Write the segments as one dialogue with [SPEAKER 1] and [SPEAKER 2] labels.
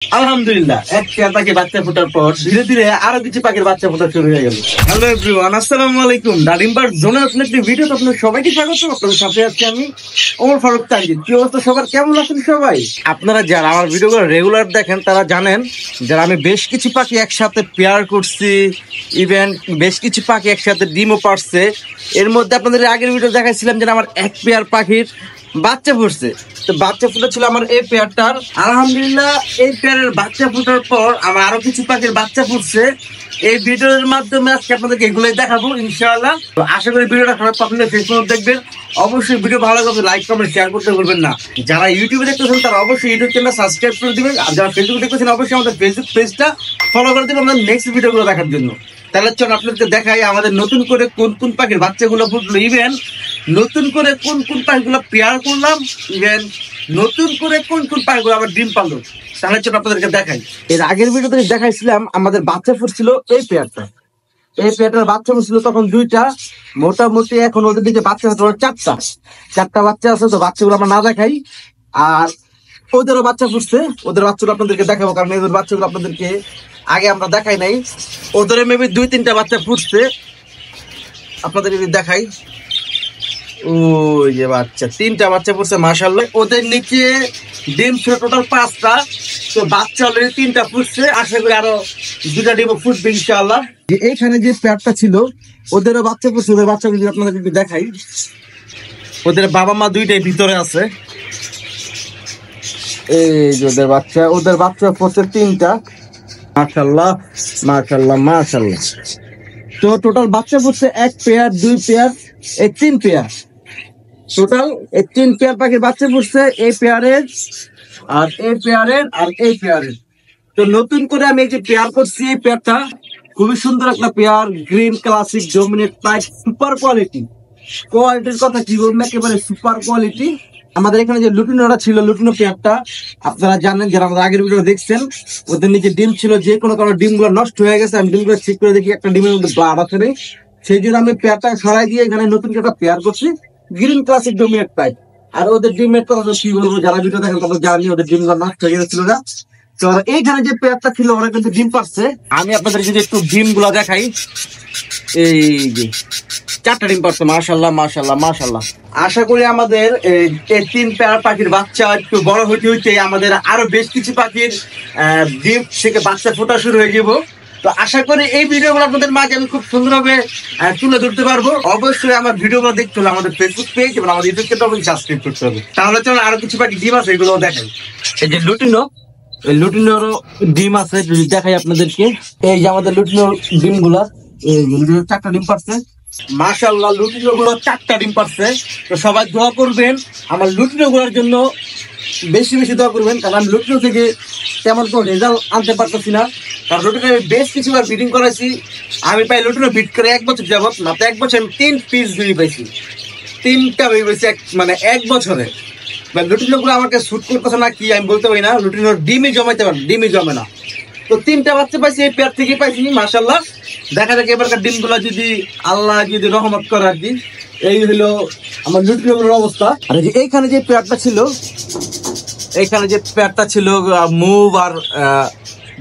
[SPEAKER 1] আলহামদুলিল্লাহ, এক পেয়ার পাখি বাচ্চা ফোটার পর ধীরে ধীরে আরো কিছু পাখির বাচ্চা ফোটা শুরু হয়ে গেল। হ্যালো এভরিওয়ান, আসসালামু আলাইকুম। ডালিম বার্ড জোনের নতুন একটি ভিডিওতে আপনাদের সবাইকে স্বাগত। আপনাদের সাথে আছি আমি ওমর ফারুক তানজিদ। কি অবস্থা সবার, কেমন আছেন সবাই? আপনারা যারা আমার ভিডিওগুলো রেগুলার দেখেন তারা জানেন যারা আমি বেশ কিছু পাখি একসাথে পেয়ার করছি, ইভেন বেশ কিছু পাখি একসাথে ডিমও পারছে। এর মধ্যে আপনাদের আগের ভিডিও দেখাইছিলাম যে আমার এক পেয়ার পাখির বাচ্চা ফুটছে। তো বাচ্চা ফুটেছিল আমার এই পেয়ারটার। আলহামদুলিল্লাহ, এই পেয়ারের বাচ্চা ফুটার পর আমার আরো কিছু পাখির বাচ্চা ফুটছে। এই ভিডিওর মাধ্যমে আজকে আপনাদেরকে এগুলোই দেখাবো ইনশাআল্লাহ। তো আশা করি ভিডিওটা খারাপ আপনাদের ফেসবুক দেখবেন। অবশ্যই ভিডিও ভালো লাগবে লাইক কমেন্ট শেয়ার করতে ভুলবেন না। যারা ইউটিউবে দেখতেছেন তারা অবশ্যই ইউটিউব চ্যানেল সাবস্ক্রাইব করে দিবেন, আর যারা ফেসবুক দেখতেছেন অবশ্যই আমাদের ফেসবুক পেজটা ফলো করে দিবেন আমাদের নেক্সট ভিডিওগুলো দেখার জন্য। তাহলে চল আপনাদেরকে দেখাই আমাদের নতুন করে কোন কোন পাখির বাচ্চাগুলো ফুটলো, ইভেন নতুন করে কোন কোন পাখিগুলো পেয়ার করলাম, ইভেন নতুন করে কোন কোন পাখিগুলো আবার ডিম পারলো। তাহলে চল আপনাদেরকে দেখাই। এর আগের ভিডিওতে দেখাইছিলাম আমাদের বাচ্চা ফুটছিল এই পেয়ারটা। এই পেয়ারটার বাচ্চা ফুটছিল তখন দুইটা, মোটামুটি এখন ওদের দিকে বাচ্চা হতো চারটা বাচ্চা আছে। তো বাচ্চাগুলো আমরা না দেখাই, আর ওদেরও বাচ্চা ফুটছে। ওদের বাচ্চাগুলো আপনাদেরকে দেখাবো, কারণ এদের বাচ্চাগুলো আপনাদেরকে আগে আমরা দেখাই নাই। ওদের মেবি 2-3টা বাচ্চা ফুটছে, আপনাদের যদি দেখাই। ওই যে বাচ্চা, 3টা বাচ্চা ফুটছে মাশাআল্লাহ। ওদের নিচে ডিম ছিল টোটাল 5টা। তো বাচ্চা অলরেডি 3টা ফুটছে, আশা করি আরো 2টা ডিম ফুটবে ইনশাআল্লাহ। এইখানে যে পেয়ারটা ছিল ওদেরও বাচ্চা ফুটছে। ওদের বাচ্চাগুলো যদি আপনাদের যদি দেখাই, ওদের বাবা মা দুইটাই ভিতরে আছে। এই যে ওদের বাচ্চা ফুটছে 3টা। মাশাআল্লাহ মাশাআল্লাহ মাশাআল্লাহ। তো টোটাল বাচ্চা ফুটছে 1 পেয়ার 2 পেয়ার এই 3 পেয়ার। টোটাল এই 3 পেয়ার পাখির বাচ্চা ফুটছে এই পেয়ারের, আর এই পেয়ারের, আর এই পেয়ারের। তো নতুন করে আমি এই যে পেয়ার করছি, এই পেয়ারটা খুবই সুন্দর একটা pair, green classic dominate type, super কোয়ালিটির কথা কি বলবো, একেবারে সুপার কোয়ালিটি। আমাদের এখানে যে লুটিনোটা ছিল, লুটিনো পেয়ারটা আপনারা জানেন, যারা আমাদের আগের ভিডিও দেখছেন, ওদের নিচে ডিম ছিল, যে কোনো কারণে ডিমগুলো নষ্ট হয়ে গেছে। আমি ডিমগুলো চেক করে দেখি একটা ডিমের মধ্যে ব্লাড আছে নেই, সেই জন্য আমি পেয়ারটা সরাই দিয়ে এখানে নতুন একটা পেয়ার করছি, গ্রিন ক্লাসিক ডোমিনেট টাইপ। আর ওদের ডিমের কথা কি বলবো, যারা ভিডিও দেখেন তাদের জানি ওদের ডিমগুলো নষ্ট হয়ে গেছিল না। তো এইখানে যে পেয়ারটা ছিল ওরা কিন্তু ডিম পাচ্ছে। আমি আপনাদের যদি একটু ডিম গুলা দেখাই, এই যে 4টা ডিম পাচ্ছে মাশাআল্লাহ মাশাআল্লাহ মাশাআল্লাহ। আশা করি আমাদের এই 3 পেয়ার পাখির বাচ্চা একটু বড় হইতে হইতে আমাদের আরো বেশ কিছু পাখির ডিম থেকে বাচ্চা ফোটা শুরু হয়ে যাব। তো আশা করি এই ভিডিওগুলো আপনাদের মাঝে আমি খুব সুন্দরভাবে তুলে ধরতে পারবো। অবশ্যই আমার ভিডিওগুলো দেখতে হলে আমাদের ফেসবুক পেজ এবং আমাদের ইউটিউব চ্যানেল সাবস্ক্রাইব করতে হবে। তাহলে চলুন আরো কিছু পাখি ডিম আছে এগুলো দেখাই। এই যে লুটিনো, এই লুটিনোরও ডিম আছে, যদি দেখাই আপনাদেরকে। এই যে আমাদের লুটিনোর ডিম গুলা, 4টা ডিম পারছে মাশাআল্লাহ। লুটিনো গুলো 4টা ডিম পারছে। তো সবাই দোয়া করবেন আমার লুটিনো গুলোর জন্য, বেশি বেশি দোয়া করবেন, কারণ আমি লুটিনো থেকে তেমন কোনো রেজাল্ট আনতে পারতেছি না। কারণ লুটিনো বেশ কিছুবার ব্রিডিং করেছি, আমি প্রায় লুটিনো ব্রিড করে 1 বছর যাবত, মাত্র 1 বছর আমি 3 পিস বেবি পাইছি। 3টা বেবি পাইছি মানে 1 বছরে। লুটিনো গুলো আমাকে শুট করতেছে না কি আমি বলতে পারি না, লুটিনোর ডিমই জমাইতে পারে, ডিমই জমে না। তো 3টা বাচ্চা পাইছি এই পেয়ার থেকে পাইছি মাশাআল্লাহ। দেখা যাক এবারকার ডিমগুলো যদি আল্লাহ যদি রহমত করে আর কি। এই হলো আমার লুটিনোগুলোর অবস্থা। আর এইখানে যে পেয়ারটা ছিল, এইখানে যে পেয়ারটা ছিল মুভ আর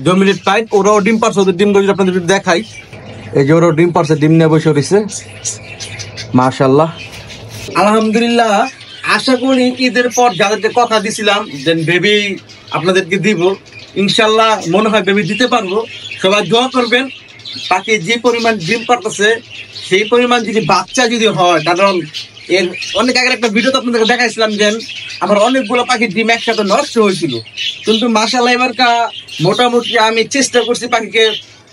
[SPEAKER 1] ডোমিনেট টাইপ, ওরাও ডিম পারছে। ওদের ডিমগুলো যদি আপনাদের দেখাই, এই যে ওরাও ডিম পারছে, ডিম নিয়ে বসে রয়েছে মাশাআল্লাহ আলহামদুলিল্লাহ। আশা করি ঈদের পর যাদেরকে কথা দিছিলাম যে বেবি আপনাদেরকে দিব, ইনশাল্লাহ মনে হয় বেবি দিতে পারবো। সবাই দোয়া করবেন, পাখি যে পরিমাণ ডিম পারতেছে সেই পরিমাণ যদি বাচ্চা যদি হয়, কারণ এর অনেক আগের একটা ভিডিওতে আপনাদেরকে দেখাইছিলাম যে আমার অনেকগুলো পাখির ডিম একসাথে নষ্ট হয়েছিল। কিন্তু মাশাআল্লাহ এবারকা মোটামুটি আমি চেষ্টা করছি পাখিকে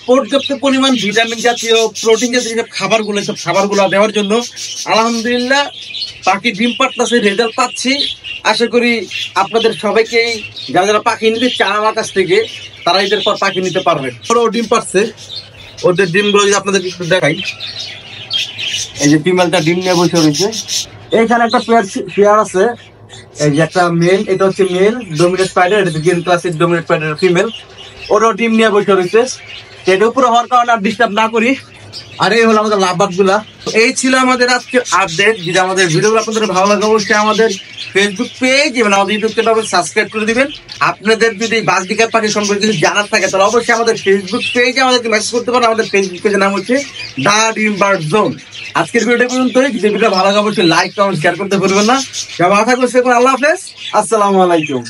[SPEAKER 1] পর্যাপ্ত পরিমাণ ভিটামিন জাতীয়, প্রোটিন জাতীয় খাবারগুলো, সব খাবারগুলো দেওয়ার জন্য। আলহামদুলিল্লাহ পাখি ডিম পারতেছে, রেজাল্ট পাচ্ছি। আশা করি আপনাদের সবাইকেই, যারা যারা পাখি নিতে চান আমার কাছ থেকে, তারা এদের পর পাখি নিতে পারবে। ওরাও ডিম পারছে, ওদের ডিমগুলো যদি আপনাদের একটু দেখাই। এই যে ফিমেলটা ডিম নিয়ে বসে রয়েছে। এইখানে একটা পেয়ার আছে, এই যে একটা মেল, এটা হচ্ছে মেল ডোমিনেট স্পাইডার, এটা green classic dominate spider female. ওরাও ডিম নিয়ে বসে রয়েছে। এটা উপরে হওয়ার কারণে আর ডিস্টার্ব না করি। আর এই হলো আমাদের লাভবার্ড গুলা, এই ছিল আমাদের আজকের আপডেট। যদি আমাদের ভিডিওগুলো আপনাদের ভালো লাগে অবশ্যই আমাদের ফেসবুক পেজ এবং আমাদের ইউটিউব চ্যানেল সাবস্ক্রাইব করে দিবেন। আপনাদের যদি বাজবিকার পাখি সম্পর্কে কিছু জানার থাকে তাহলে অবশ্যই আমাদের ফেসবুক পেজে আমাদেরকে মেসেজ করতে পারেন। আমাদের ফেসবুক পেজের নাম হচ্ছে দা ড্রিম বার্ড জোন। আজকের ভিডিওটা পর্যন্তই। যদি ভিডিও ভালো লাগে অবশ্যই লাইক কমেন্ট শেয়ার করতে ভুলবেন না। সবাই ভালো থাকবেন। আল্লাহ হাফেজ, আসসালামু আলাইকুম।